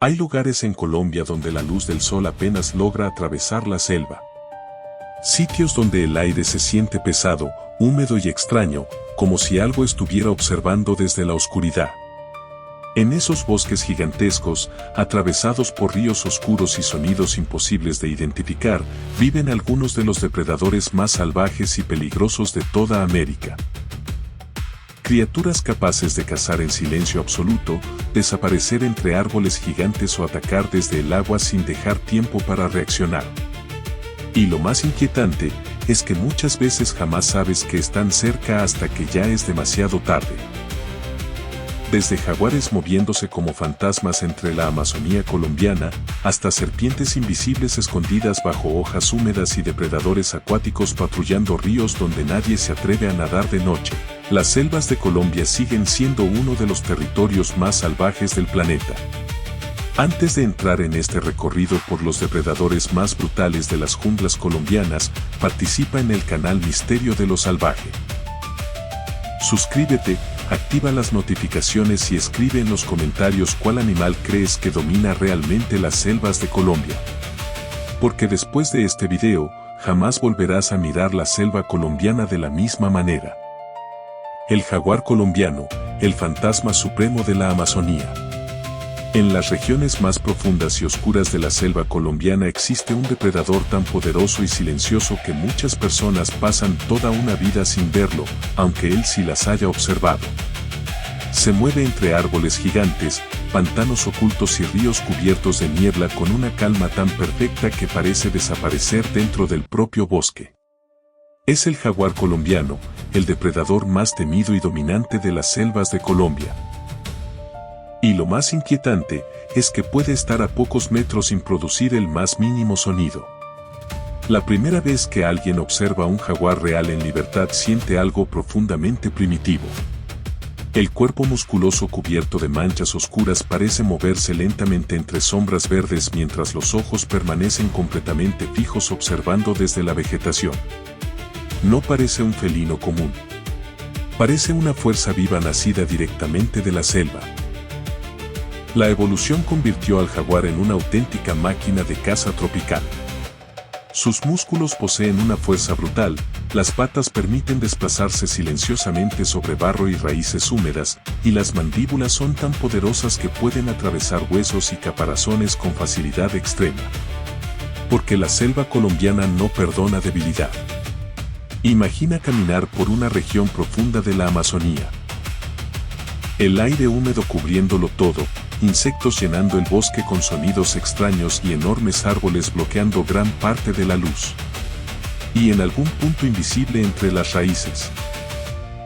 Hay lugares en Colombia donde la luz del sol apenas logra atravesar la selva. Sitios donde el aire se siente pesado, húmedo y extraño, como si algo estuviera observando desde la oscuridad. En esos bosques gigantescos, atravesados por ríos oscuros y sonidos imposibles de identificar, viven algunos de los depredadores más salvajes y peligrosos de toda América. Criaturas capaces de cazar en silencio absoluto, desaparecer entre árboles gigantes o atacar desde el agua sin dejar tiempo para reaccionar. Y lo más inquietante, es que muchas veces jamás sabes que están cerca hasta que ya es demasiado tarde. Desde jaguares moviéndose como fantasmas entre la Amazonía colombiana, hasta serpientes invisibles escondidas bajo hojas húmedas y depredadores acuáticos patrullando ríos donde nadie se atreve a nadar de noche, las selvas de Colombia siguen siendo uno de los territorios más salvajes del planeta. Antes de entrar en este recorrido por los depredadores más brutales de las junglas colombianas, participa en el canal Misterio de lo Salvaje. Suscríbete, activa las notificaciones y escribe en los comentarios cuál animal crees que domina realmente las selvas de Colombia. Porque después de este video, jamás volverás a mirar la selva colombiana de la misma manera. El jaguar colombiano, el fantasma supremo de la Amazonía. En las regiones más profundas y oscuras de la selva colombiana existe un depredador tan poderoso y silencioso que muchas personas pasan toda una vida sin verlo, aunque él sí las haya observado. Se mueve entre árboles gigantes, pantanos ocultos y ríos cubiertos de niebla con una calma tan perfecta que parece desaparecer dentro del propio bosque. Es el jaguar colombiano, el depredador más temido y dominante de las selvas de Colombia. Y lo más inquietante, es que puede estar a pocos metros sin producir el más mínimo sonido. La primera vez que alguien observa un jaguar real en libertad siente algo profundamente primitivo. El cuerpo musculoso cubierto de manchas oscuras parece moverse lentamente entre sombras verdes mientras los ojos permanecen completamente fijos observando desde la vegetación. No parece un felino común. Parece una fuerza viva nacida directamente de la selva. La evolución convirtió al jaguar en una auténtica máquina de caza tropical. Sus músculos poseen una fuerza brutal, las patas permiten desplazarse silenciosamente sobre barro y raíces húmedas, y las mandíbulas son tan poderosas que pueden atravesar huesos y caparazones con facilidad extrema. Porque la selva colombiana no perdona debilidad. Imagina caminar por una región profunda de la Amazonía. El aire húmedo cubriéndolo todo, insectos llenando el bosque con sonidos extraños y enormes árboles bloqueando gran parte de la luz. Y en algún punto invisible entre las raíces,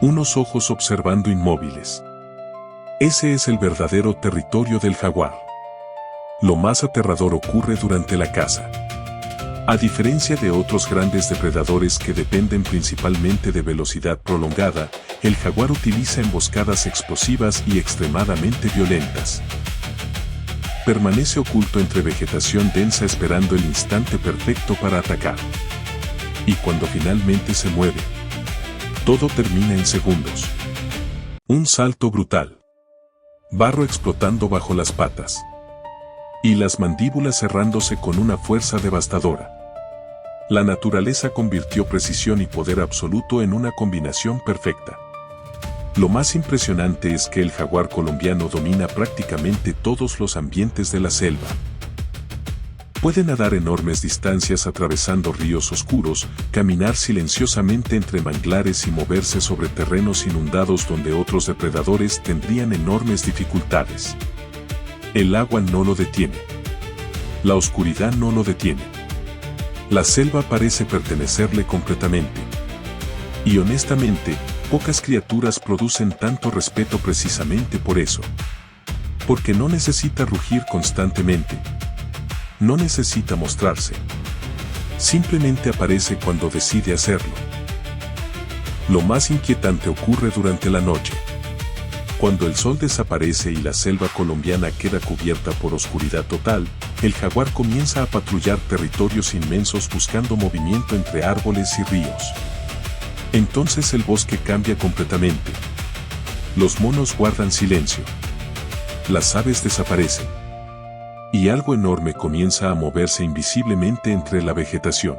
unos ojos observando inmóviles. Ese es el verdadero territorio del jaguar. Lo más aterrador ocurre durante la caza. A diferencia de otros grandes depredadores que dependen principalmente de velocidad prolongada, el jaguar utiliza emboscadas explosivas y extremadamente violentas. Permanece oculto entre vegetación densa esperando el instante perfecto para atacar. Y cuando finalmente se mueve, todo termina en segundos. Un salto brutal. Barro explotando bajo las patas. Y las mandíbulas cerrándose con una fuerza devastadora. La naturaleza convirtió precisión y poder absoluto en una combinación perfecta. Lo más impresionante es que el jaguar colombiano domina prácticamente todos los ambientes de la selva. Puede nadar enormes distancias atravesando ríos oscuros, caminar silenciosamente entre manglares y moverse sobre terrenos inundados donde otros depredadores tendrían enormes dificultades. El agua no lo detiene. La oscuridad no lo detiene. La selva parece pertenecerle completamente. Y honestamente, pocas criaturas producen tanto respeto precisamente por eso. Porque no necesita rugir constantemente. No necesita mostrarse. Simplemente aparece cuando decide hacerlo. Lo más inquietante ocurre durante la noche. Cuando el sol desaparece y la selva colombiana queda cubierta por oscuridad total, el jaguar comienza a patrullar territorios inmensos buscando movimiento entre árboles y ríos. Entonces el bosque cambia completamente. Los monos guardan silencio. Las aves desaparecen. y algo enorme comienza a moverse invisiblemente entre la vegetación.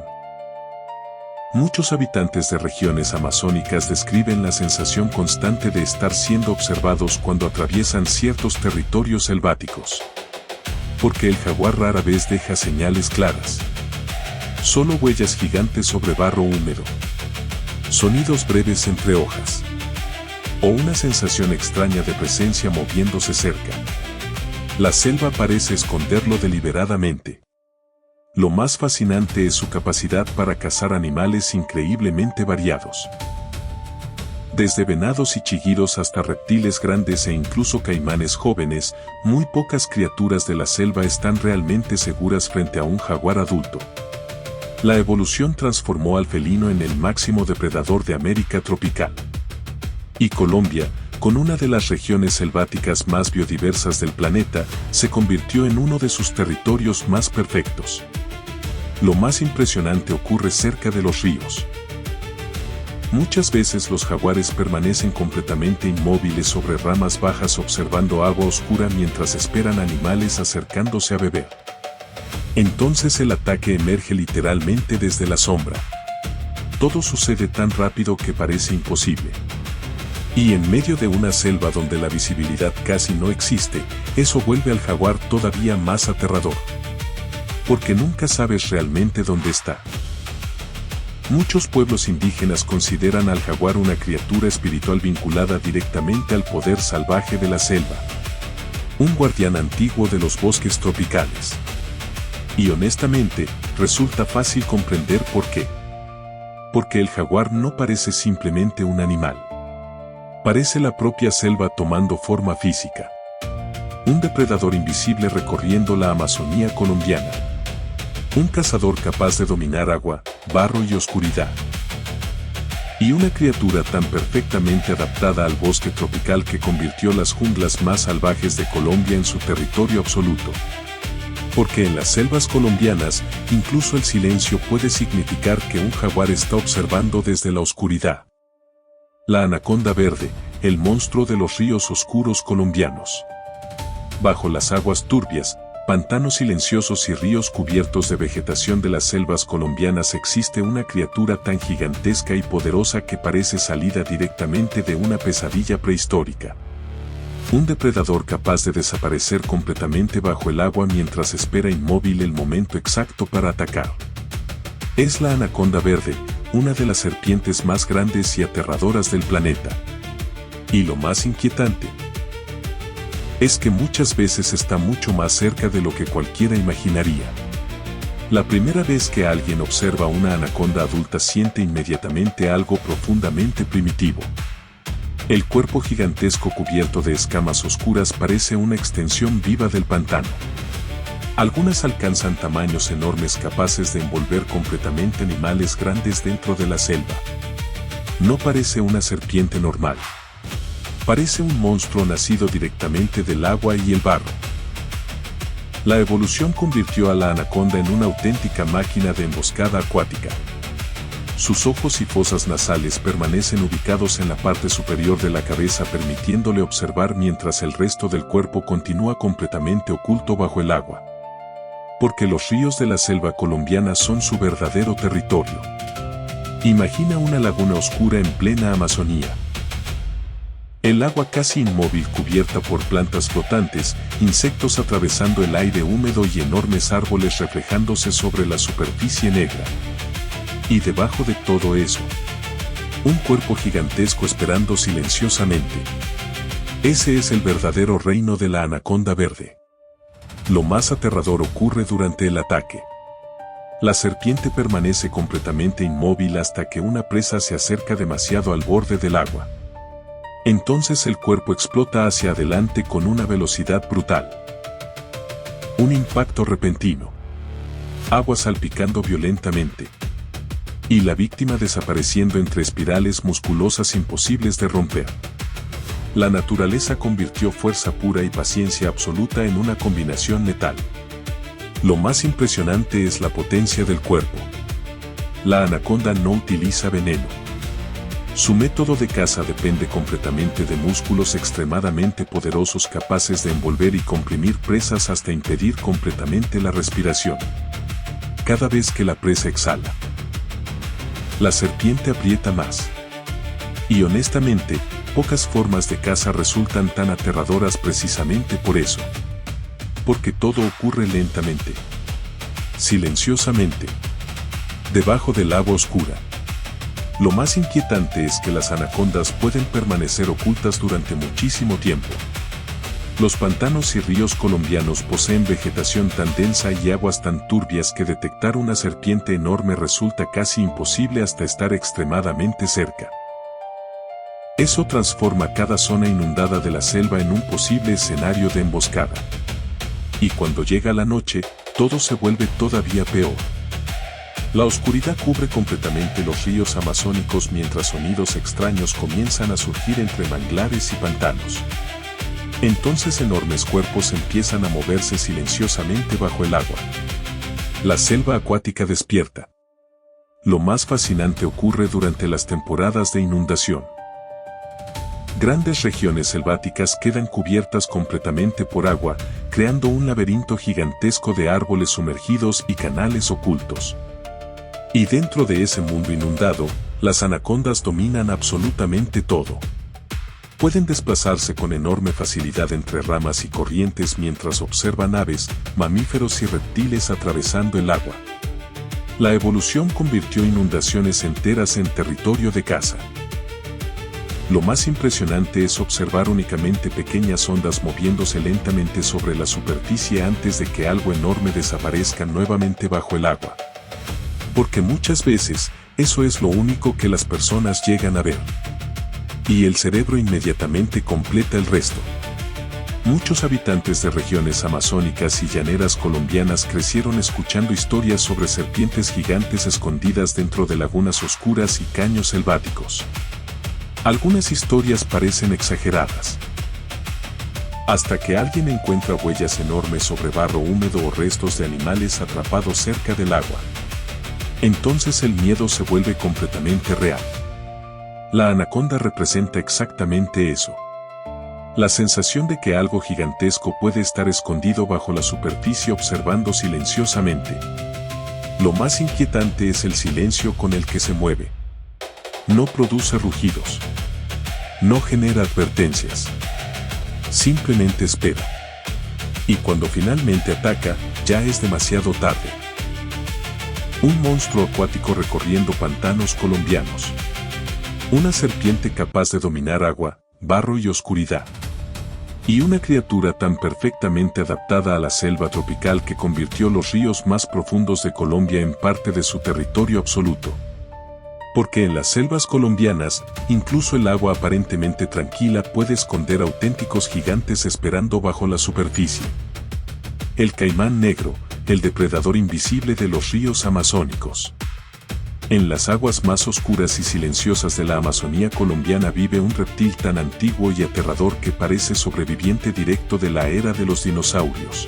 Muchos habitantes de regiones amazónicas describen la sensación constante de estar siendo observados cuando atraviesan ciertos territorios selváticos. Porque el jaguar rara vez deja señales claras. Solo huellas gigantes sobre barro húmedo. Sonidos breves entre hojas. O una sensación extraña de presencia moviéndose cerca. La selva parece esconderlo deliberadamente. Lo más fascinante es su capacidad para cazar animales increíblemente variados. Desde venados y chigüiros hasta reptiles grandes e incluso caimanes jóvenes, muy pocas criaturas de la selva están realmente seguras frente a un jaguar adulto. La evolución transformó al felino en el máximo depredador de América tropical. Y Colombia, con una de las regiones selváticas más biodiversas del planeta, se convirtió en uno de sus territorios más perfectos. Lo más impresionante ocurre cerca de los ríos. Muchas veces los jaguares permanecen completamente inmóviles sobre ramas bajas observando agua oscura mientras esperan animales acercándose a beber. Entonces el ataque emerge literalmente desde la sombra. Todo sucede tan rápido que parece imposible. Y en medio de una selva donde la visibilidad casi no existe, eso vuelve al jaguar todavía más aterrador. Porque nunca sabes realmente dónde está. Muchos pueblos indígenas consideran al jaguar una criatura espiritual vinculada directamente al poder salvaje de la selva. Un guardián antiguo de los bosques tropicales. Y honestamente, resulta fácil comprender por qué. Porque el jaguar no parece simplemente un animal. Parece la propia selva tomando forma física. Un depredador invisible recorriendo la Amazonía colombiana. Un cazador capaz de dominar agua, barro y oscuridad. Y una criatura tan perfectamente adaptada al bosque tropical que convirtió las junglas más salvajes de Colombia en su territorio absoluto. Porque en las selvas colombianas, incluso el silencio puede significar que un jaguar está observando desde la oscuridad. La anaconda verde, el monstruo de los ríos oscuros colombianos. Bajo las aguas turbias, pantanos silenciosos y ríos cubiertos de vegetación de las selvas colombianas existe una criatura tan gigantesca y poderosa que parece salida directamente de una pesadilla prehistórica. Un depredador capaz de desaparecer completamente bajo el agua mientras espera inmóvil el momento exacto para atacar. Es la anaconda verde, una de las serpientes más grandes y aterradoras del planeta. Y lo más inquietante es que muchas veces está mucho más cerca de lo que cualquiera imaginaría. La primera vez que alguien observa una anaconda adulta siente inmediatamente algo profundamente primitivo. El cuerpo gigantesco cubierto de escamas oscuras parece una extensión viva del pantano. Algunas alcanzan tamaños enormes capaces de envolver completamente animales grandes dentro de la selva. No parece una serpiente normal. Parece un monstruo nacido directamente del agua y el barro. La evolución convirtió a la anaconda en una auténtica máquina de emboscada acuática. Sus ojos y fosas nasales permanecen ubicados en la parte superior de la cabeza permitiéndole observar mientras el resto del cuerpo continúa completamente oculto bajo el agua. Porque los ríos de la selva colombiana son su verdadero territorio. Imagina una laguna oscura en plena Amazonía. El agua casi inmóvil cubierta por plantas flotantes, insectos atravesando el aire húmedo y enormes árboles reflejándose sobre la superficie negra. Y debajo de todo eso, un cuerpo gigantesco esperando silenciosamente. Ese es el verdadero reino de la anaconda verde. Lo más aterrador ocurre durante el ataque. La serpiente permanece completamente inmóvil hasta que una presa se acerca demasiado al borde del agua. Entonces el cuerpo explota hacia adelante con una velocidad brutal. Un impacto repentino. Agua salpicando violentamente. Y la víctima desapareciendo entre espirales musculosas imposibles de romper. La naturaleza convirtió fuerza pura y paciencia absoluta en una combinación letal. Lo más impresionante es la potencia del cuerpo. La anaconda no utiliza veneno. Su método de caza depende completamente de músculos extremadamente poderosos capaces de envolver y comprimir presas hasta impedir completamente la respiración. Cada vez que la presa exhala, la serpiente aprieta más. Y honestamente, pocas formas de caza resultan tan aterradoras precisamente por eso. Porque todo ocurre lentamente, silenciosamente, debajo del agua oscura. Lo más inquietante es que las anacondas pueden permanecer ocultas durante muchísimo tiempo. Los pantanos y ríos colombianos poseen vegetación tan densa y aguas tan turbias que detectar una serpiente enorme resulta casi imposible hasta estar extremadamente cerca. Eso transforma cada zona inundada de la selva en un posible escenario de emboscada. Y cuando llega la noche, todo se vuelve todavía peor. La oscuridad cubre completamente los ríos amazónicos mientras sonidos extraños comienzan a surgir entre manglares y pantanos. Entonces enormes cuerpos empiezan a moverse silenciosamente bajo el agua. La selva acuática despierta. Lo más fascinante ocurre durante las temporadas de inundación. Grandes regiones selváticas quedan cubiertas completamente por agua, creando un laberinto gigantesco de árboles sumergidos y canales ocultos. Y dentro de ese mundo inundado, las anacondas dominan absolutamente todo. Pueden desplazarse con enorme facilidad entre ramas y corrientes mientras observan aves, mamíferos y reptiles atravesando el agua. La evolución convirtió inundaciones enteras en territorio de caza. Lo más impresionante es observar únicamente pequeñas ondas moviéndose lentamente sobre la superficie antes de que algo enorme desaparezca nuevamente bajo el agua. Porque muchas veces, eso es lo único que las personas llegan a ver. Y el cerebro inmediatamente completa el resto. Muchos habitantes de regiones amazónicas y llaneras colombianas crecieron escuchando historias sobre serpientes gigantes escondidas dentro de lagunas oscuras y caños selváticos. Algunas historias parecen exageradas. Hasta que alguien encuentra huellas enormes sobre barro húmedo o restos de animales atrapados cerca del agua. Entonces el miedo se vuelve completamente real. La anaconda representa exactamente eso. La sensación de que algo gigantesco puede estar escondido bajo la superficie observando silenciosamente. Lo más inquietante es el silencio con el que se mueve. No produce rugidos. No genera advertencias. Simplemente espera. Y cuando finalmente ataca, ya es demasiado tarde. Un monstruo acuático recorriendo pantanos colombianos. Una serpiente capaz de dominar agua, barro y oscuridad. Y una criatura tan perfectamente adaptada a la selva tropical que convirtió los ríos más profundos de Colombia en parte de su territorio absoluto. Porque en las selvas colombianas, incluso el agua aparentemente tranquila puede esconder auténticos gigantes esperando bajo la superficie. El caimán negro, el depredador invisible de los ríos amazónicos. En las aguas más oscuras y silenciosas de la Amazonía colombiana vive un reptil tan antiguo y aterrador que parece sobreviviente directo de la era de los dinosaurios.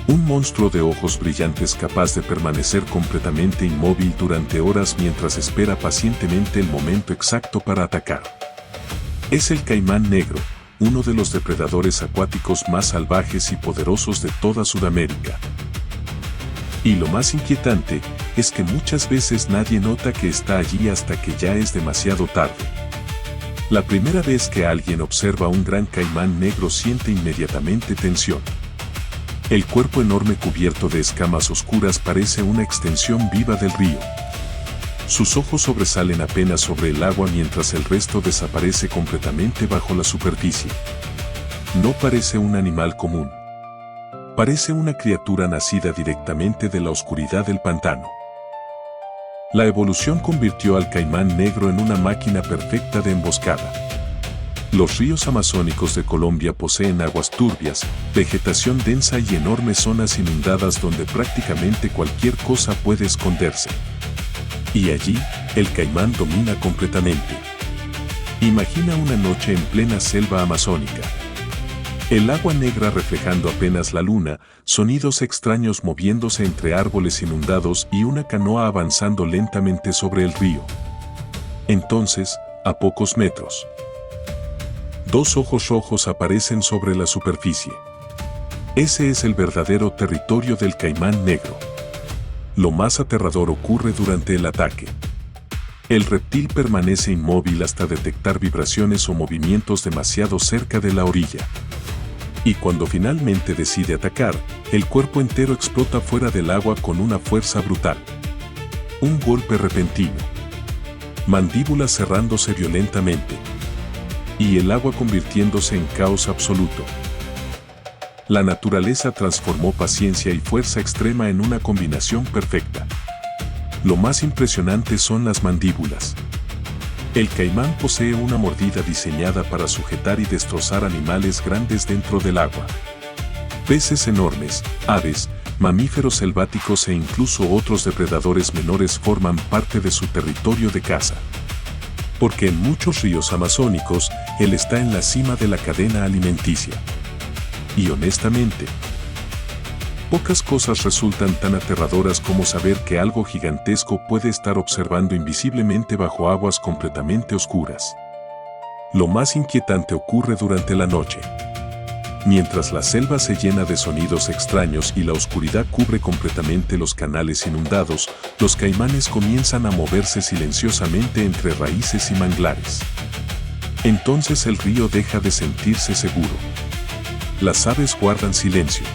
Un monstruo de ojos brillantes capaz de permanecer completamente inmóvil durante horas mientras espera pacientemente el momento exacto para atacar. Es el caimán negro, uno de los depredadores acuáticos más salvajes y poderosos de toda Sudamérica. Y lo más inquietante es que muchas veces nadie nota que está allí hasta que ya es demasiado tarde. La primera vez que alguien observa un gran caimán negro siente inmediatamente tensión. El cuerpo enorme cubierto de escamas oscuras parece una extensión viva del río. Sus ojos sobresalen apenas sobre el agua mientras el resto desaparece completamente bajo la superficie. No parece un animal común. Parece una criatura nacida directamente de la oscuridad del pantano. La evolución convirtió al caimán negro en una máquina perfecta de emboscada. Los ríos amazónicos de Colombia poseen aguas turbias, vegetación densa y enormes zonas inundadas donde prácticamente cualquier cosa puede esconderse. Y allí, el caimán domina completamente. Imagina una noche en plena selva amazónica. El agua negra reflejando apenas la luna, sonidos extraños moviéndose entre árboles inundados y una canoa avanzando lentamente sobre el río. Entonces, A pocos metros, dos ojos rojos aparecen sobre la superficie. Ese es el verdadero territorio del caimán negro. Lo más aterrador ocurre durante el ataque. El reptil permanece inmóvil hasta detectar vibraciones o movimientos demasiado cerca de la orilla. Y cuando finalmente decide atacar, el cuerpo entero explota fuera del agua con una fuerza brutal. Un golpe repentino. Mandíbulas cerrándose violentamente. Y el agua convirtiéndose en caos absoluto. La naturaleza transformó paciencia y fuerza extrema en una combinación perfecta. Lo más impresionante son las mandíbulas. El caimán posee una mordida diseñada para sujetar y destrozar animales grandes dentro del agua. Peces enormes, aves, mamíferos selváticos e incluso otros depredadores menores forman parte de su territorio de caza. Porque en muchos ríos amazónicos, él está en la cima de la cadena alimenticia. Y honestamente, pocas cosas resultan tan aterradoras como saber que algo gigantesco puede estar observando invisiblemente bajo aguas completamente oscuras. Lo más inquietante ocurre durante la noche. Mientras la selva se llena de sonidos extraños y la oscuridad cubre completamente los canales inundados, los caimanes comienzan a moverse silenciosamente entre raíces y manglares. Entonces el río deja de sentirse seguro. Las aves guardan silencio.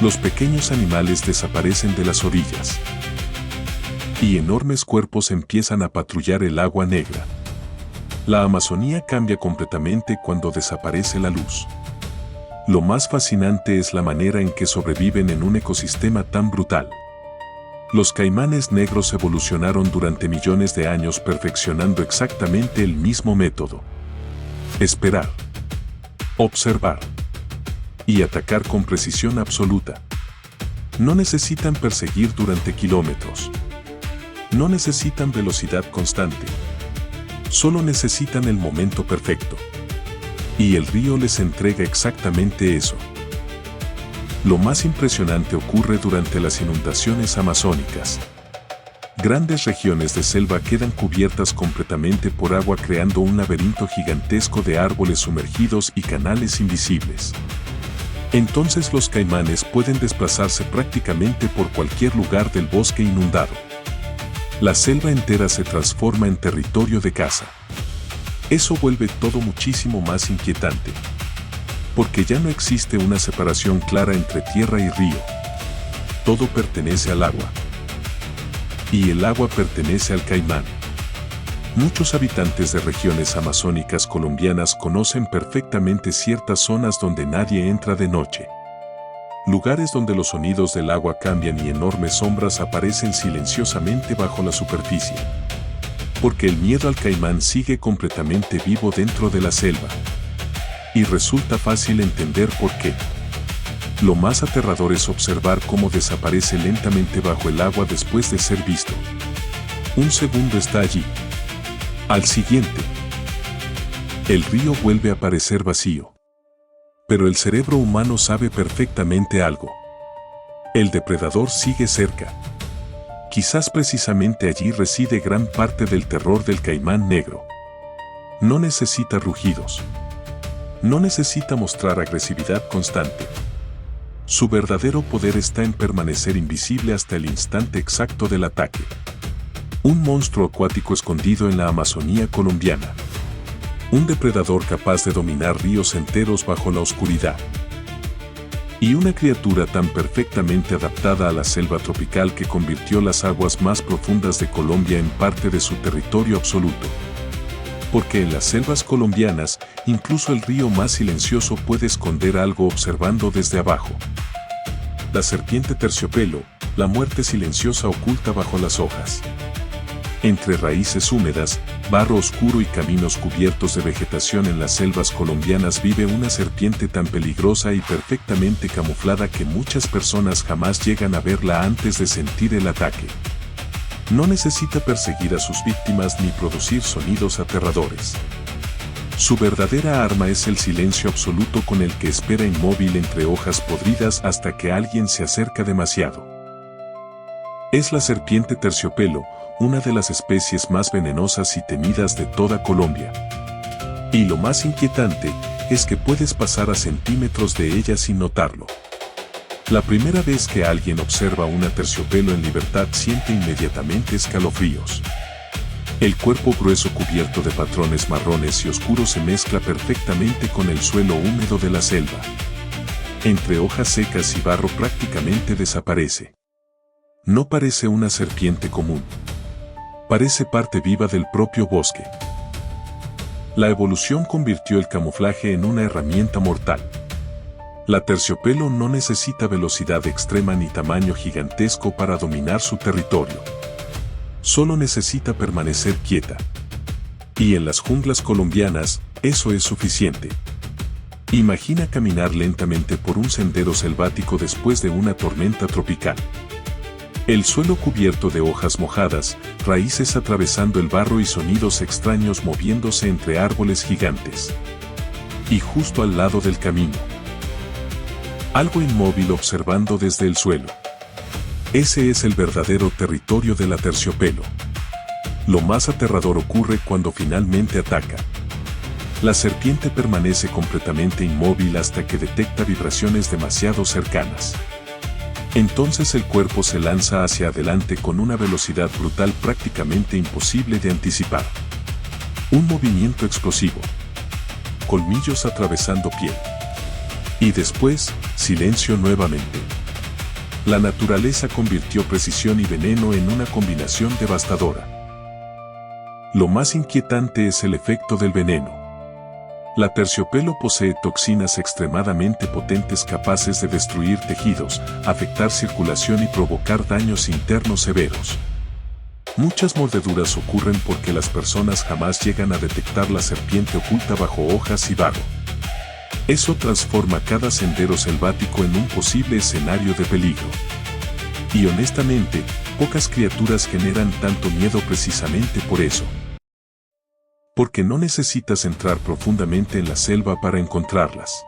Los pequeños animales desaparecen de las orillas. Y enormes cuerpos empiezan a patrullar el agua negra. La Amazonía cambia completamente cuando desaparece la luz. Lo más fascinante es la manera en que sobreviven en un ecosistema tan brutal. Los caimanes negros evolucionaron durante millones de años perfeccionando exactamente el mismo método. Esperar. Observar. Y atacar con precisión absoluta. No necesitan perseguir durante kilómetros. No necesitan velocidad constante. Solo necesitan el momento perfecto. Y el río les entrega exactamente eso. Lo más impresionante ocurre durante las inundaciones amazónicas. Grandes regiones de selva quedan cubiertas completamente por agua creando un laberinto gigantesco de árboles sumergidos y canales invisibles. Entonces los caimanes pueden desplazarse prácticamente por cualquier lugar del bosque inundado. La selva entera se transforma en territorio de caza. Eso vuelve todo muchísimo más inquietante. Porque ya no existe una separación clara entre tierra y río. Todo pertenece al agua. Y el agua pertenece al caimán. Muchos habitantes de regiones amazónicas colombianas conocen perfectamente ciertas zonas donde nadie entra de noche. Lugares donde los sonidos del agua cambian y enormes sombras aparecen silenciosamente bajo la superficie. Porque el miedo al caimán sigue completamente vivo dentro de la selva. Y resulta fácil entender por qué. Lo más aterrador es observar cómo desaparece lentamente bajo el agua después de ser visto. Un segundo está allí. Al siguiente, el río vuelve a parecer vacío. Pero el cerebro humano sabe perfectamente algo. El depredador sigue cerca. Quizás precisamente allí reside gran parte del terror del caimán negro. No necesita rugidos. No necesita mostrar agresividad constante. Su verdadero poder está en permanecer invisible hasta el instante exacto del ataque. Un monstruo acuático escondido en la Amazonía colombiana. Un depredador capaz de dominar ríos enteros bajo la oscuridad. Y una criatura tan perfectamente adaptada a la selva tropical que convirtió las aguas más profundas de Colombia en parte de su territorio absoluto. Porque en las selvas colombianas, incluso el río más silencioso puede esconder algo observando desde abajo. La serpiente terciopelo, la muerte silenciosa oculta bajo las hojas. Entre raíces húmedas, barro oscuro y caminos cubiertos de vegetación en las selvas colombianas vive una serpiente tan peligrosa y perfectamente camuflada que muchas personas jamás llegan a verla antes de sentir el ataque. No necesita perseguir a sus víctimas ni producir sonidos aterradores. Su verdadera arma es el silencio absoluto con el que espera inmóvil entre hojas podridas hasta que alguien se acerca demasiado. Es la serpiente terciopelo, una de las especies más venenosas y temidas de toda Colombia. Y lo más inquietante es que puedes pasar a centímetros de ella sin notarlo. La primera vez que alguien observa una terciopelo en libertad siente inmediatamente escalofríos. El cuerpo grueso cubierto de patrones marrones y oscuros se mezcla perfectamente con el suelo húmedo de la selva. Entre hojas secas y barro prácticamente desaparece. No parece una serpiente común. Parece parte viva del propio bosque. La evolución convirtió el camuflaje en una herramienta mortal. La terciopelo no necesita velocidad extrema ni tamaño gigantesco para dominar su territorio. Solo necesita permanecer quieta. Y en las junglas colombianas, eso es suficiente. Imagina caminar lentamente por un sendero selvático después de una tormenta tropical. El suelo cubierto de hojas mojadas, raíces atravesando el barro y sonidos extraños moviéndose entre árboles gigantes. Y justo al lado del camino, algo inmóvil observando desde el suelo. Ese es el verdadero territorio de la terciopelo. Lo más aterrador ocurre cuando finalmente ataca. La serpiente permanece completamente inmóvil hasta que detecta vibraciones demasiado cercanas. Entonces el cuerpo se lanza hacia adelante con una velocidad brutal prácticamente imposible de anticipar. Un movimiento explosivo. Colmillos atravesando piel. Y después, silencio nuevamente. La naturaleza convirtió precisión y veneno en una combinación devastadora. Lo más inquietante es el efecto del veneno. La terciopelo posee toxinas extremadamente potentes capaces de destruir tejidos, afectar circulación y provocar daños internos severos. Muchas mordeduras ocurren porque las personas jamás llegan a detectar la serpiente oculta bajo hojas y barro. Eso transforma cada sendero selvático en un posible escenario de peligro. Y honestamente, pocas criaturas generan tanto miedo precisamente por eso. Porque no necesitas entrar profundamente en la selva para encontrarlas.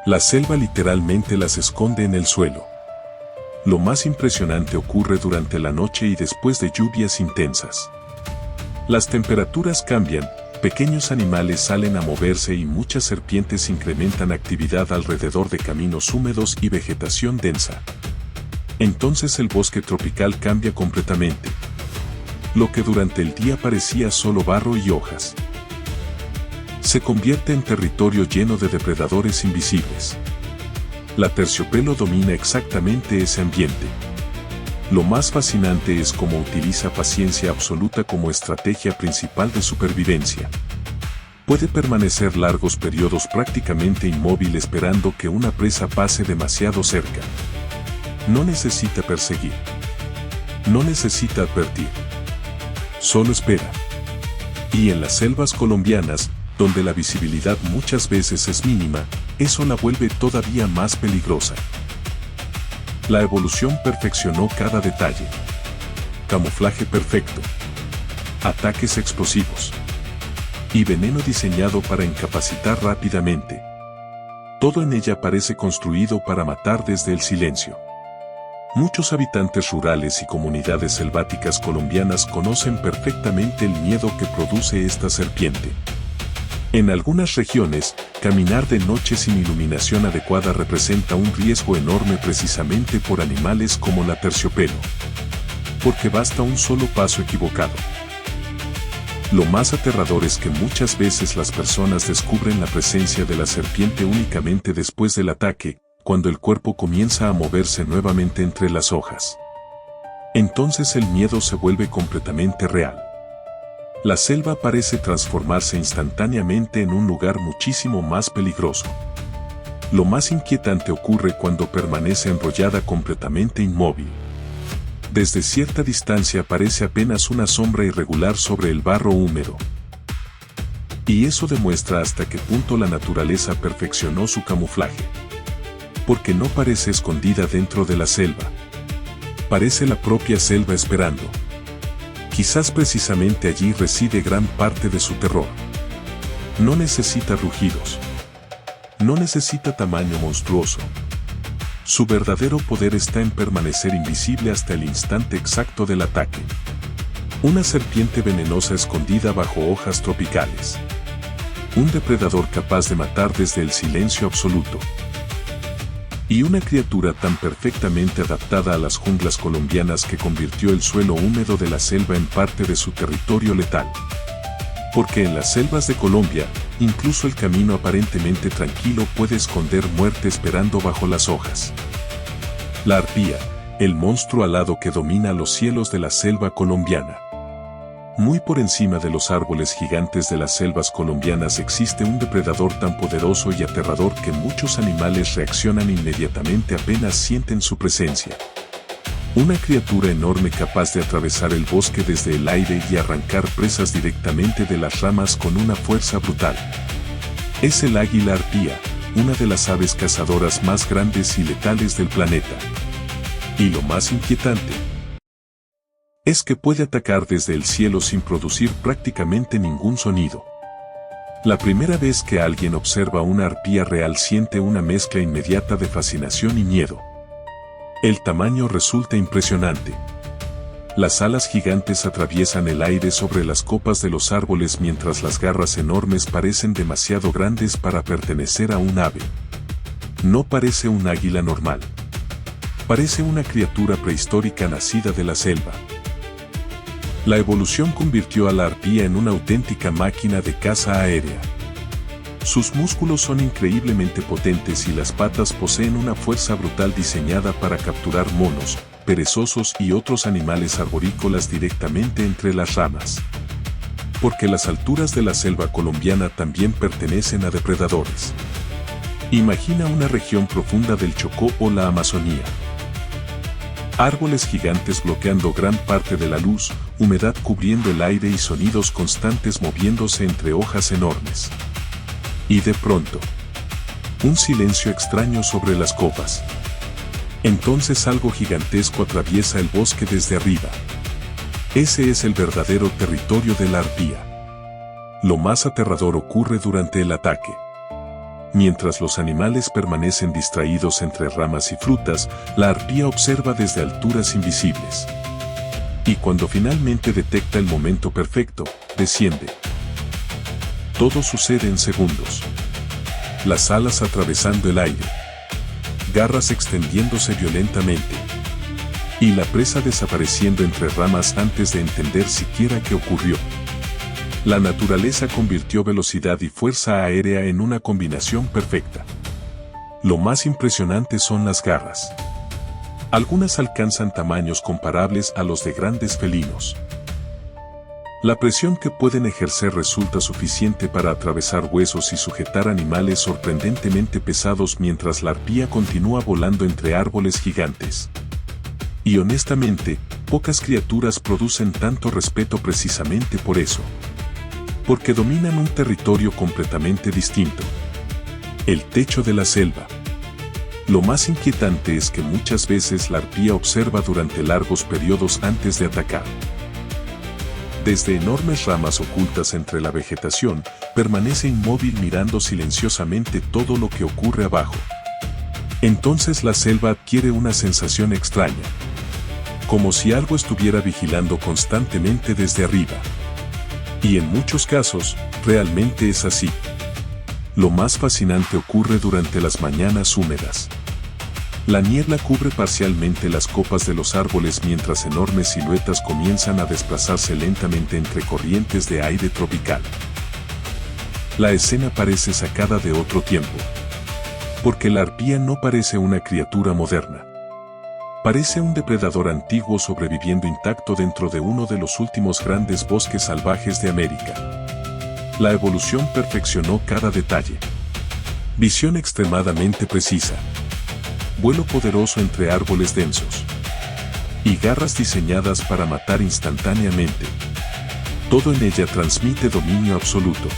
La selva literalmente las esconde en el suelo. Lo más impresionante ocurre durante la noche y después de lluvias intensas. Las temperaturas cambian, pequeños animales salen a moverse y muchas serpientes incrementan actividad alrededor de caminos húmedos y vegetación densa. Entonces el bosque tropical cambia completamente. Lo que durante el día parecía solo barro y hojas, se convierte en territorio lleno de depredadores invisibles. La terciopelo domina exactamente ese ambiente. Lo más fascinante es cómo utiliza paciencia absoluta como estrategia principal de supervivencia. Puede permanecer largos periodos prácticamente inmóvil esperando que una presa pase demasiado cerca. No necesita perseguir. No necesita advertir. Solo espera. Y en las selvas colombianas, donde la visibilidad muchas veces es mínima, eso la vuelve todavía más peligrosa. La evolución perfeccionó cada detalle. Camuflaje perfecto. Ataques explosivos. Y veneno diseñado para incapacitar rápidamente. Todo en ella parece construido para matar desde el silencio. Muchos habitantes rurales y comunidades selváticas colombianas conocen perfectamente el miedo que produce esta serpiente. En algunas regiones, caminar de noche sin iluminación adecuada representa un riesgo enorme precisamente por animales como la terciopelo. Porque basta un solo paso equivocado. Lo más aterrador es que muchas veces las personas descubren la presencia de la serpiente únicamente después del ataque, cuando el cuerpo comienza a moverse nuevamente entre las hojas. Entonces el miedo se vuelve completamente real. La selva parece transformarse instantáneamente en un lugar muchísimo más peligroso. Lo más inquietante ocurre cuando permanece enrollada completamente inmóvil. Desde cierta distancia parece apenas una sombra irregular sobre el barro húmedo. Y eso demuestra hasta qué punto la naturaleza perfeccionó su camuflaje. Porque no parece escondida dentro de la selva. Parece la propia selva esperando. Quizás precisamente allí reside gran parte de su terror. No necesita rugidos. No necesita tamaño monstruoso. Su verdadero poder está en permanecer invisible hasta el instante exacto del ataque. Una serpiente venenosa escondida bajo hojas tropicales. Un depredador capaz de matar desde el silencio absoluto. Y una criatura tan perfectamente adaptada a las junglas colombianas que convirtió el suelo húmedo de la selva en parte de su territorio letal. Porque en las selvas de Colombia, incluso el camino aparentemente tranquilo puede esconder muerte esperando bajo las hojas. La arpía, el monstruo alado que domina los cielos de la selva colombiana. Muy por encima de los árboles gigantes de las selvas colombianas existe un depredador tan poderoso y aterrador que muchos animales reaccionan inmediatamente apenas sienten su presencia. Una criatura enorme capaz de atravesar el bosque desde el aire y arrancar presas directamente de las ramas con una fuerza brutal. Es el águila arpía, una de las aves cazadoras más grandes y letales del planeta. Y lo más inquietante es que puede atacar desde el cielo sin producir prácticamente ningún sonido. La primera vez que alguien observa una arpía real siente una mezcla inmediata de fascinación y miedo. El tamaño resulta impresionante. Las alas gigantes atraviesan el aire sobre las copas de los árboles mientras las garras enormes parecen demasiado grandes para pertenecer a un ave. No parece un águila normal. Parece una criatura prehistórica nacida de la selva. La evolución convirtió a la arpía en una auténtica máquina de caza aérea. Sus músculos son increíblemente potentes y las patas poseen una fuerza brutal diseñada para capturar monos, perezosos y otros animales arborícolas directamente entre las ramas. Porque las alturas de la selva colombiana también pertenecen a depredadores. Imagina una región profunda del Chocó o la Amazonía. Árboles gigantes bloqueando gran parte de la luz, humedad cubriendo el aire y sonidos constantes moviéndose entre hojas enormes. Y de pronto, un silencio extraño sobre las copas. Entonces algo gigantesco atraviesa el bosque desde arriba. Ese es el verdadero territorio de la arpía. Lo más aterrador ocurre durante el ataque. Mientras los animales permanecen distraídos entre ramas y frutas, la arpía observa desde alturas invisibles. Y cuando finalmente detecta el momento perfecto, desciende. Todo sucede en segundos. Las alas atravesando el aire. Garras extendiéndose violentamente. Y la presa desapareciendo entre ramas antes de entender siquiera qué ocurrió. La naturaleza convirtió velocidad y fuerza aérea en una combinación perfecta. Lo más impresionante son las garras. Algunas alcanzan tamaños comparables a los de grandes felinos. La presión que pueden ejercer resulta suficiente para atravesar huesos y sujetar animales sorprendentemente pesados mientras la arpía continúa volando entre árboles gigantes. Y honestamente, pocas criaturas producen tanto respeto precisamente por eso. Porque dominan un territorio completamente distinto. El techo de la selva. Lo más inquietante es que muchas veces la arpía observa durante largos periodos antes de atacar. Desde enormes ramas ocultas entre la vegetación, permanece inmóvil mirando silenciosamente todo lo que ocurre abajo. Entonces la selva adquiere una sensación extraña. Como si algo estuviera vigilando constantemente desde arriba. Y en muchos casos, realmente es así. Lo más fascinante ocurre durante las mañanas húmedas. La niebla cubre parcialmente las copas de los árboles mientras enormes siluetas comienzan a desplazarse lentamente entre corrientes de aire tropical. La escena parece sacada de otro tiempo. Porque la arpía no parece una criatura moderna. Parece un depredador antiguo sobreviviendo intacto dentro de uno de los últimos grandes bosques salvajes de América. La evolución perfeccionó cada detalle. Visión extremadamente precisa. Vuelo poderoso entre árboles densos. Y garras diseñadas para matar instantáneamente. Todo en ella transmite dominio absoluto.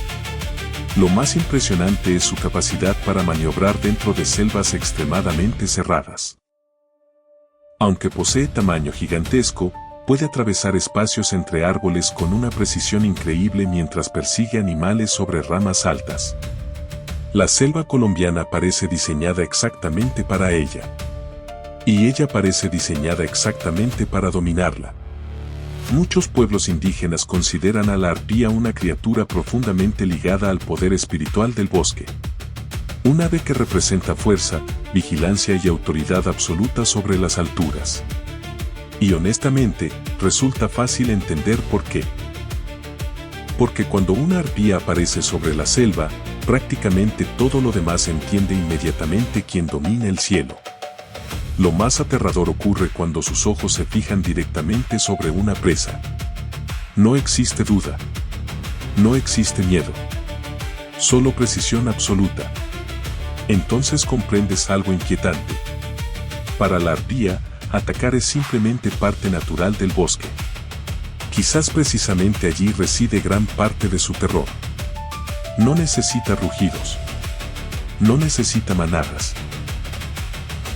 Lo más impresionante es su capacidad para maniobrar dentro de selvas extremadamente cerradas. Aunque posee tamaño gigantesco, puede atravesar espacios entre árboles con una precisión increíble mientras persigue animales sobre ramas altas. La selva colombiana parece diseñada exactamente para ella. Y ella parece diseñada exactamente para dominarla. Muchos pueblos indígenas consideran a la arpía una criatura profundamente ligada al poder espiritual del bosque. Un ave que representa fuerza, vigilancia y autoridad absoluta sobre las alturas. Y honestamente, resulta fácil entender por qué. Porque cuando una arpía aparece sobre la selva, prácticamente todo lo demás entiende inmediatamente quién domina el cielo. Lo más aterrador ocurre cuando sus ojos se fijan directamente sobre una presa. No existe duda. No existe miedo. Solo precisión absoluta. Entonces comprendes algo inquietante. Para la arpía, atacar es simplemente parte natural del bosque. Quizás precisamente allí reside gran parte de su terror. No necesita rugidos. No necesita manadas.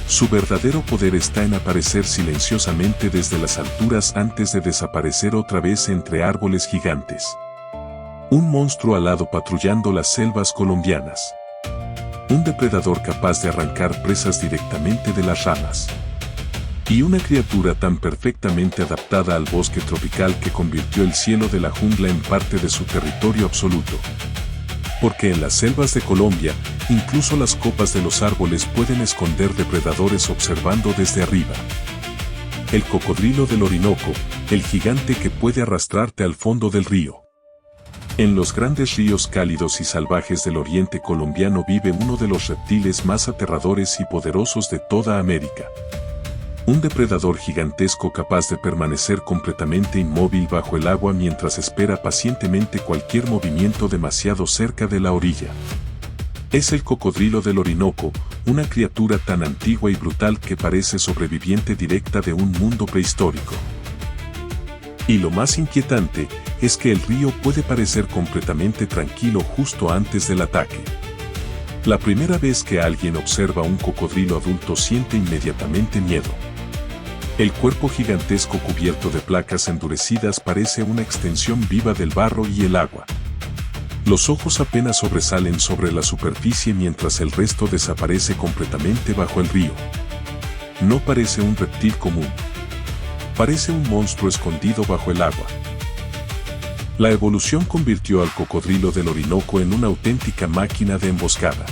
Su verdadero poder está en aparecer silenciosamente desde las alturas antes de desaparecer otra vez entre árboles gigantes. Un monstruo alado patrullando las selvas colombianas. Un depredador capaz de arrancar presas directamente de las ramas. Y una criatura tan perfectamente adaptada al bosque tropical que convirtió el cielo de la jungla en parte de su territorio absoluto. Porque en las selvas de Colombia, incluso las copas de los árboles pueden esconder depredadores observando desde arriba. El cocodrilo del Orinoco, el gigante que puede arrastrarte al fondo del río. En los grandes ríos cálidos y salvajes del oriente colombiano vive uno de los reptiles más aterradores y poderosos de toda América. Un depredador gigantesco capaz de permanecer completamente inmóvil bajo el agua mientras espera pacientemente cualquier movimiento demasiado cerca de la orilla. Es el cocodrilo del Orinoco, una criatura tan antigua y brutal que parece sobreviviente directa de un mundo prehistórico. Y lo más inquietante es que el río puede parecer completamente tranquilo justo antes del ataque. La primera vez que alguien observa un cocodrilo adulto siente inmediatamente miedo. El cuerpo gigantesco cubierto de placas endurecidas parece una extensión viva del barro y el agua. Los ojos apenas sobresalen sobre la superficie mientras el resto desaparece completamente bajo el río. No parece un reptil común. Parece un monstruo escondido bajo el agua. La evolución convirtió al cocodrilo del Orinoco en una auténtica máquina de emboscada.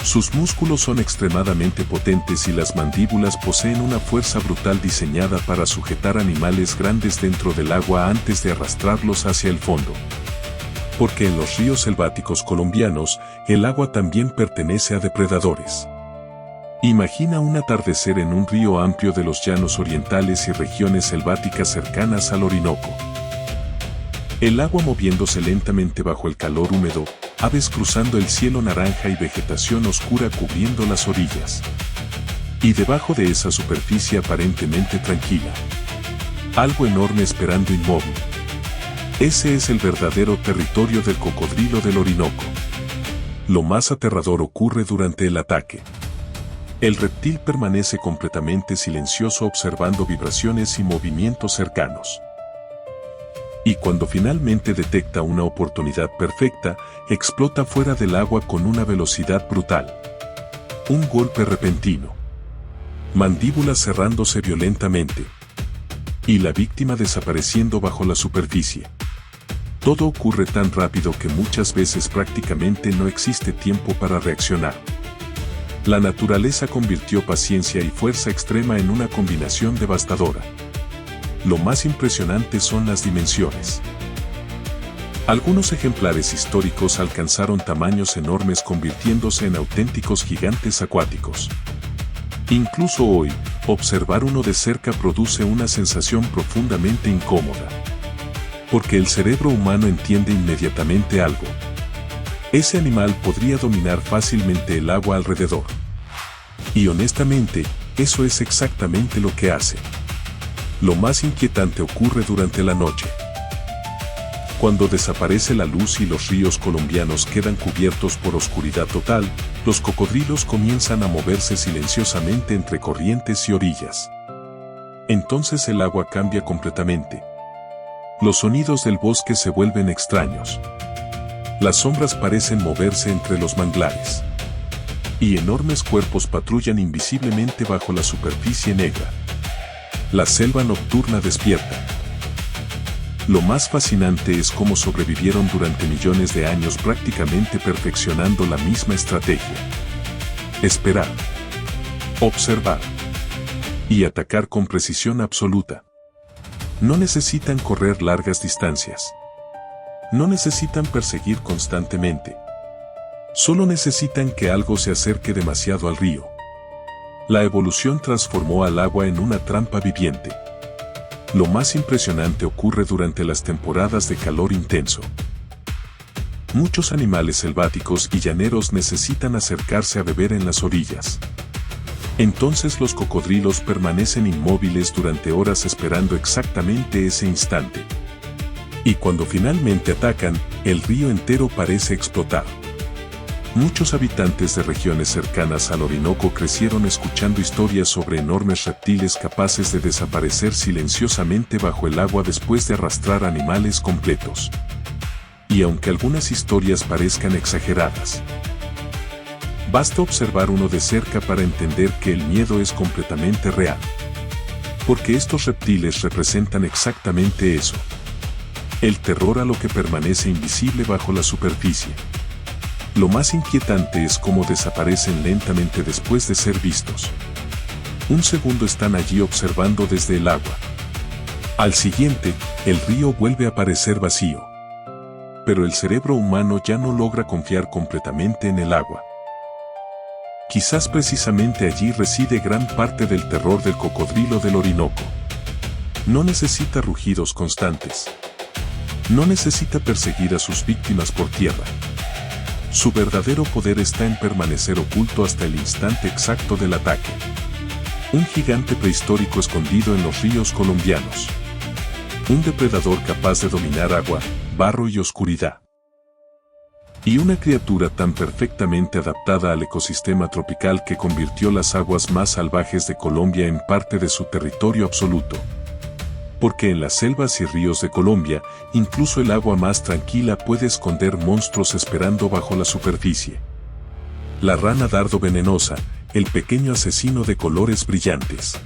Sus músculos son extremadamente potentes y las mandíbulas poseen una fuerza brutal diseñada para sujetar animales grandes dentro del agua antes de arrastrarlos hacia el fondo. Porque en los ríos selváticos colombianos, el agua también pertenece a depredadores. Imagina un atardecer en un río amplio de los llanos orientales y regiones selváticas cercanas al Orinoco. El agua moviéndose lentamente bajo el calor húmedo, aves cruzando el cielo naranja y vegetación oscura cubriendo las orillas. Y debajo de esa superficie aparentemente tranquila, algo enorme esperando inmóvil. Ese es el verdadero territorio del cocodrilo del Orinoco. Lo más aterrador ocurre durante el ataque. El reptil permanece completamente silencioso observando vibraciones y movimientos cercanos. Y cuando finalmente detecta una oportunidad perfecta, explota fuera del agua con una velocidad brutal. Un golpe repentino. Mandíbulas cerrándose violentamente. Y la víctima desapareciendo bajo la superficie. Todo ocurre tan rápido que muchas veces prácticamente no existe tiempo para reaccionar. La naturaleza convirtió paciencia y fuerza extrema en una combinación devastadora. Lo más impresionante son las dimensiones. Algunos ejemplares históricos alcanzaron tamaños enormes convirtiéndose en auténticos gigantes acuáticos. Incluso hoy, observar uno de cerca produce una sensación profundamente incómoda. Porque el cerebro humano entiende inmediatamente algo. Ese animal podría dominar fácilmente el agua alrededor. Y honestamente, eso es exactamente lo que hace. Lo más inquietante ocurre durante la noche. Cuando desaparece la luz y los ríos colombianos quedan cubiertos por oscuridad total, los cocodrilos comienzan a moverse silenciosamente entre corrientes y orillas. Entonces el agua cambia completamente. Los sonidos del bosque se vuelven extraños. Las sombras parecen moverse entre los manglares. Y enormes cuerpos patrullan invisiblemente bajo la superficie negra. La selva nocturna despierta. Lo más fascinante es cómo sobrevivieron durante millones de años prácticamente perfeccionando la misma estrategia. Esperar, observar y atacar con precisión absoluta. No necesitan correr largas distancias. No necesitan perseguir constantemente. Solo necesitan que algo se acerque demasiado al río. La evolución transformó al agua en una trampa viviente. Lo más impresionante ocurre durante las temporadas de calor intenso. Muchos animales selváticos y llaneros necesitan acercarse a beber en las orillas. Entonces los cocodrilos permanecen inmóviles durante horas esperando exactamente ese instante. Y cuando finalmente atacan, el río entero parece explotar. Muchos habitantes de regiones cercanas al Orinoco crecieron escuchando historias sobre enormes reptiles capaces de desaparecer silenciosamente bajo el agua después de arrastrar animales completos. Y aunque algunas historias parezcan exageradas, basta observar uno de cerca para entender que el miedo es completamente real. Porque estos reptiles representan exactamente eso. El terror a lo que permanece invisible bajo la superficie. Lo más inquietante es cómo desaparecen lentamente después de ser vistos. Un segundo están allí observando desde el agua. Al siguiente, el río vuelve a parecer vacío. Pero el cerebro humano ya no logra confiar completamente en el agua. Quizás precisamente allí reside gran parte del terror del cocodrilo del Orinoco. No necesita rugidos constantes. No necesita perseguir a sus víctimas por tierra. Su verdadero poder está en permanecer oculto hasta el instante exacto del ataque. Un gigante prehistórico escondido en los ríos colombianos. Un depredador capaz de dominar agua, barro y oscuridad. Y una criatura tan perfectamente adaptada al ecosistema tropical que convirtió las aguas más salvajes de Colombia en parte de su territorio absoluto. Porque en las selvas y ríos de Colombia, incluso el agua más tranquila puede esconder monstruos esperando bajo la superficie. La rana dardo venenosa, el pequeño asesino de colores brillantes.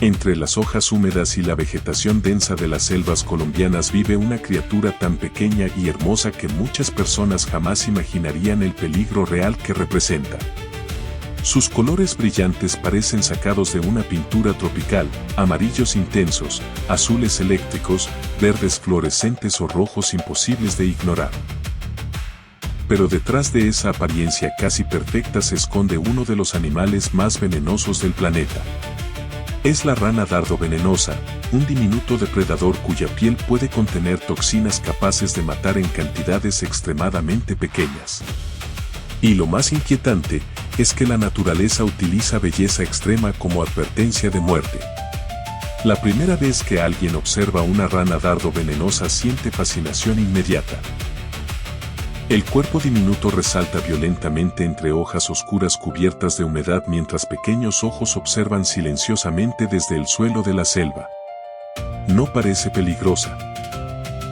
Entre las hojas húmedas y la vegetación densa de las selvas colombianas vive una criatura tan pequeña y hermosa que muchas personas jamás imaginarían el peligro real que representa. Sus colores brillantes parecen sacados de una pintura tropical, amarillos intensos, azules eléctricos, verdes fluorescentes o rojos imposibles de ignorar. Pero detrás de esa apariencia casi perfecta se esconde uno de los animales más venenosos del planeta. Es la rana dardo venenosa, un diminuto depredador cuya piel puede contener toxinas capaces de matar en cantidades extremadamente pequeñas. Y lo más inquietante, es que la naturaleza utiliza belleza extrema como advertencia de muerte. La primera vez que alguien observa una rana dardo venenosa siente fascinación inmediata. El cuerpo diminuto resalta violentamente entre hojas oscuras cubiertas de humedad mientras pequeños ojos observan silenciosamente desde el suelo de la selva. No parece peligrosa.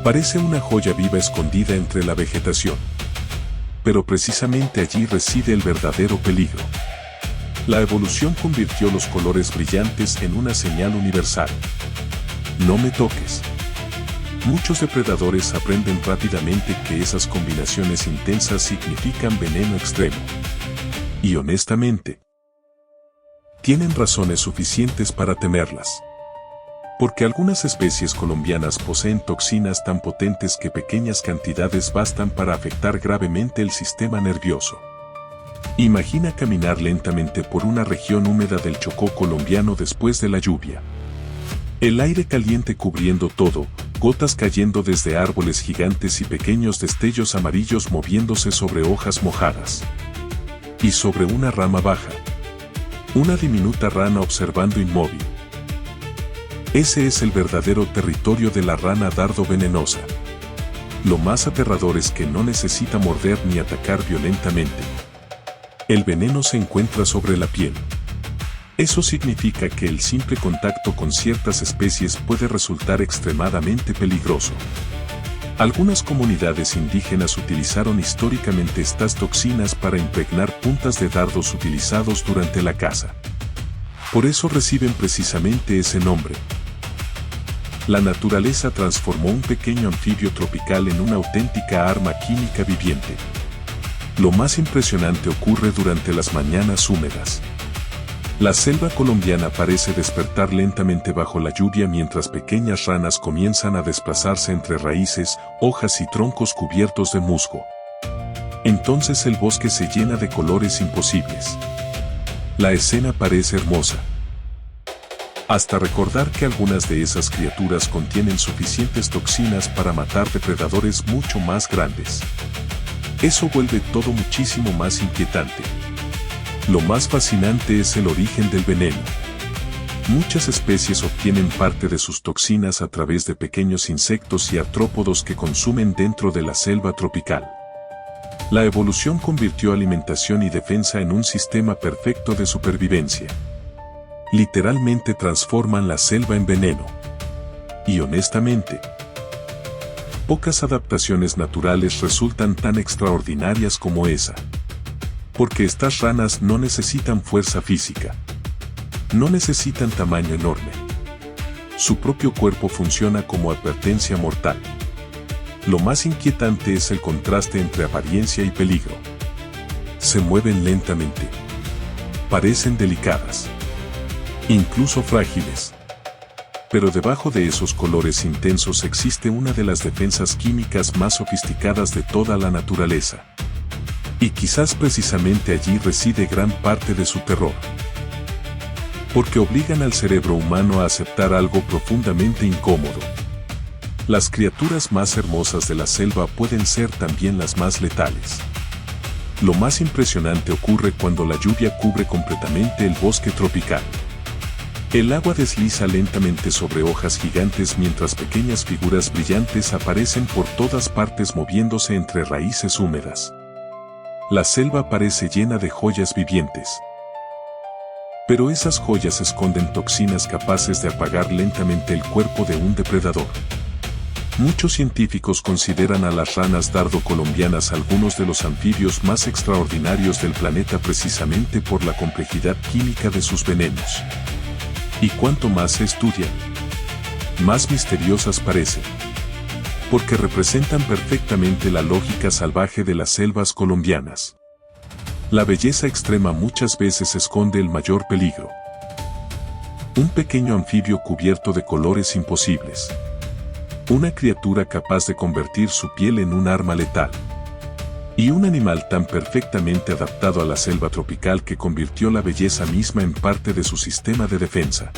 Parece una joya viva escondida entre la vegetación. Pero precisamente allí reside el verdadero peligro. La evolución convirtió los colores brillantes en una señal universal. No me toques. Muchos depredadores aprenden rápidamente que esas combinaciones intensas significan veneno extremo. Y honestamente, tienen razones suficientes para temerlas. Porque algunas especies colombianas poseen toxinas tan potentes que pequeñas cantidades bastan para afectar gravemente el sistema nervioso. Imagina caminar lentamente por una región húmeda del Chocó colombiano después de la lluvia. El aire caliente cubriendo todo, gotas cayendo desde árboles gigantes y pequeños destellos amarillos moviéndose sobre hojas mojadas. Y sobre una rama baja, una diminuta rana observando inmóvil. Ese es el verdadero territorio de la rana dardo venenosa. Lo más aterrador es que no necesita morder ni atacar violentamente. El veneno se encuentra sobre la piel. Eso significa que el simple contacto con ciertas especies puede resultar extremadamente peligroso. Algunas comunidades indígenas utilizaron históricamente estas toxinas para impregnar puntas de dardos utilizados durante la caza. Por eso reciben precisamente ese nombre. La naturaleza transformó un pequeño anfibio tropical en una auténtica arma química viviente. Lo más impresionante ocurre durante las mañanas húmedas. La selva colombiana parece despertar lentamente bajo la lluvia mientras pequeñas ranas comienzan a desplazarse entre raíces, hojas y troncos cubiertos de musgo. Entonces el bosque se llena de colores imposibles. La escena parece hermosa, hasta recordar que algunas de esas criaturas contienen suficientes toxinas para matar depredadores mucho más grandes. Eso vuelve todo muchísimo más inquietante. Lo más fascinante es el origen del veneno. Muchas especies obtienen parte de sus toxinas a través de pequeños insectos y artrópodos que consumen dentro de la selva tropical. La evolución convirtió alimentación y defensa en un sistema perfecto de supervivencia. Literalmente transforman la selva en veneno. Y honestamente, pocas adaptaciones naturales resultan tan extraordinarias como esa. Porque estas ranas no necesitan fuerza física. No necesitan tamaño enorme. Su propio cuerpo funciona como advertencia mortal. Lo más inquietante es el contraste entre apariencia y peligro. Se mueven lentamente. Parecen delicadas. Incluso frágiles. Pero debajo de esos colores intensos existe una de las defensas químicas más sofisticadas de toda la naturaleza. Y quizás precisamente allí reside gran parte de su terror. Porque obligan al cerebro humano a aceptar algo profundamente incómodo. Las criaturas más hermosas de la selva pueden ser también las más letales. Lo más impresionante ocurre cuando la lluvia cubre completamente el bosque tropical. El agua desliza lentamente sobre hojas gigantes mientras pequeñas figuras brillantes aparecen por todas partes moviéndose entre raíces húmedas. La selva parece llena de joyas vivientes. Pero esas joyas esconden toxinas capaces de apagar lentamente el cuerpo de un depredador. Muchos científicos consideran a las ranas dardo colombianas algunos de los anfibios más extraordinarios del planeta precisamente por la complejidad química de sus venenos. Y cuanto más se estudian, más misteriosas parecen. Porque representan perfectamente la lógica salvaje de las selvas colombianas. La belleza extrema muchas veces esconde el mayor peligro. Un pequeño anfibio cubierto de colores imposibles. Una criatura capaz de convertir su piel en un arma letal. Y un animal tan perfectamente adaptado a la selva tropical que convirtió la belleza misma en parte de su sistema de defensa.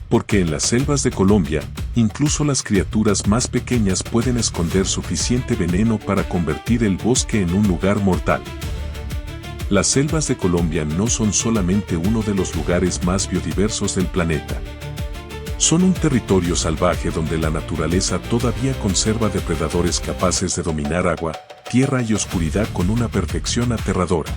Porque en las selvas de Colombia, incluso las criaturas más pequeñas pueden esconder suficiente veneno para convertir el bosque en un lugar mortal. Las selvas de Colombia no son solamente uno de los lugares más biodiversos del planeta. Son un territorio salvaje donde la naturaleza todavía conserva depredadores capaces de dominar agua, tierra y oscuridad con una perfección aterradora.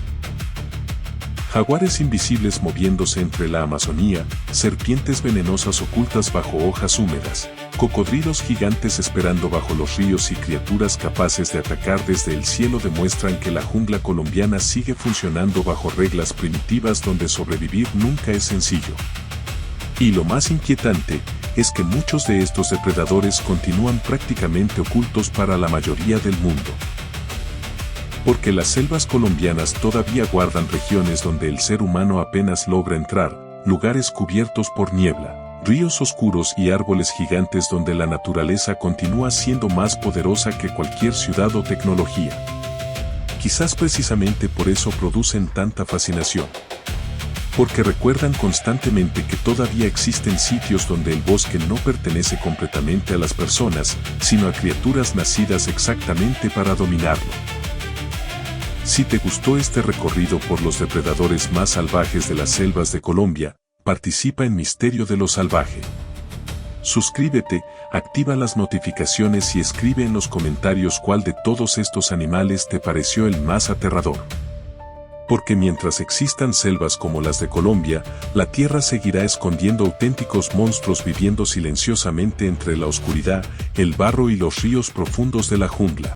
Jaguares invisibles moviéndose entre la Amazonía, serpientes venenosas ocultas bajo hojas húmedas, cocodrilos gigantes esperando bajo los ríos y criaturas capaces de atacar desde el cielo demuestran que la jungla colombiana sigue funcionando bajo reglas primitivas donde sobrevivir nunca es sencillo. Y lo más inquietante es que muchos de estos depredadores continúan prácticamente ocultos para la mayoría del mundo. Porque las selvas colombianas todavía guardan regiones donde el ser humano apenas logra entrar, lugares cubiertos por niebla, ríos oscuros y árboles gigantes donde la naturaleza continúa siendo más poderosa que cualquier ciudad o tecnología. Quizás precisamente por eso producen tanta fascinación. Porque recuerdan constantemente que todavía existen sitios donde el bosque no pertenece completamente a las personas, sino a criaturas nacidas exactamente para dominarlo. Si te gustó este recorrido por los depredadores más salvajes de las selvas de Colombia, participa en Misterio de lo Salvaje. Suscríbete, activa las notificaciones y escribe en los comentarios cuál de todos estos animales te pareció el más aterrador. Porque mientras existan selvas como las de Colombia, la tierra seguirá escondiendo auténticos monstruos viviendo silenciosamente entre la oscuridad, el barro y los ríos profundos de la jungla.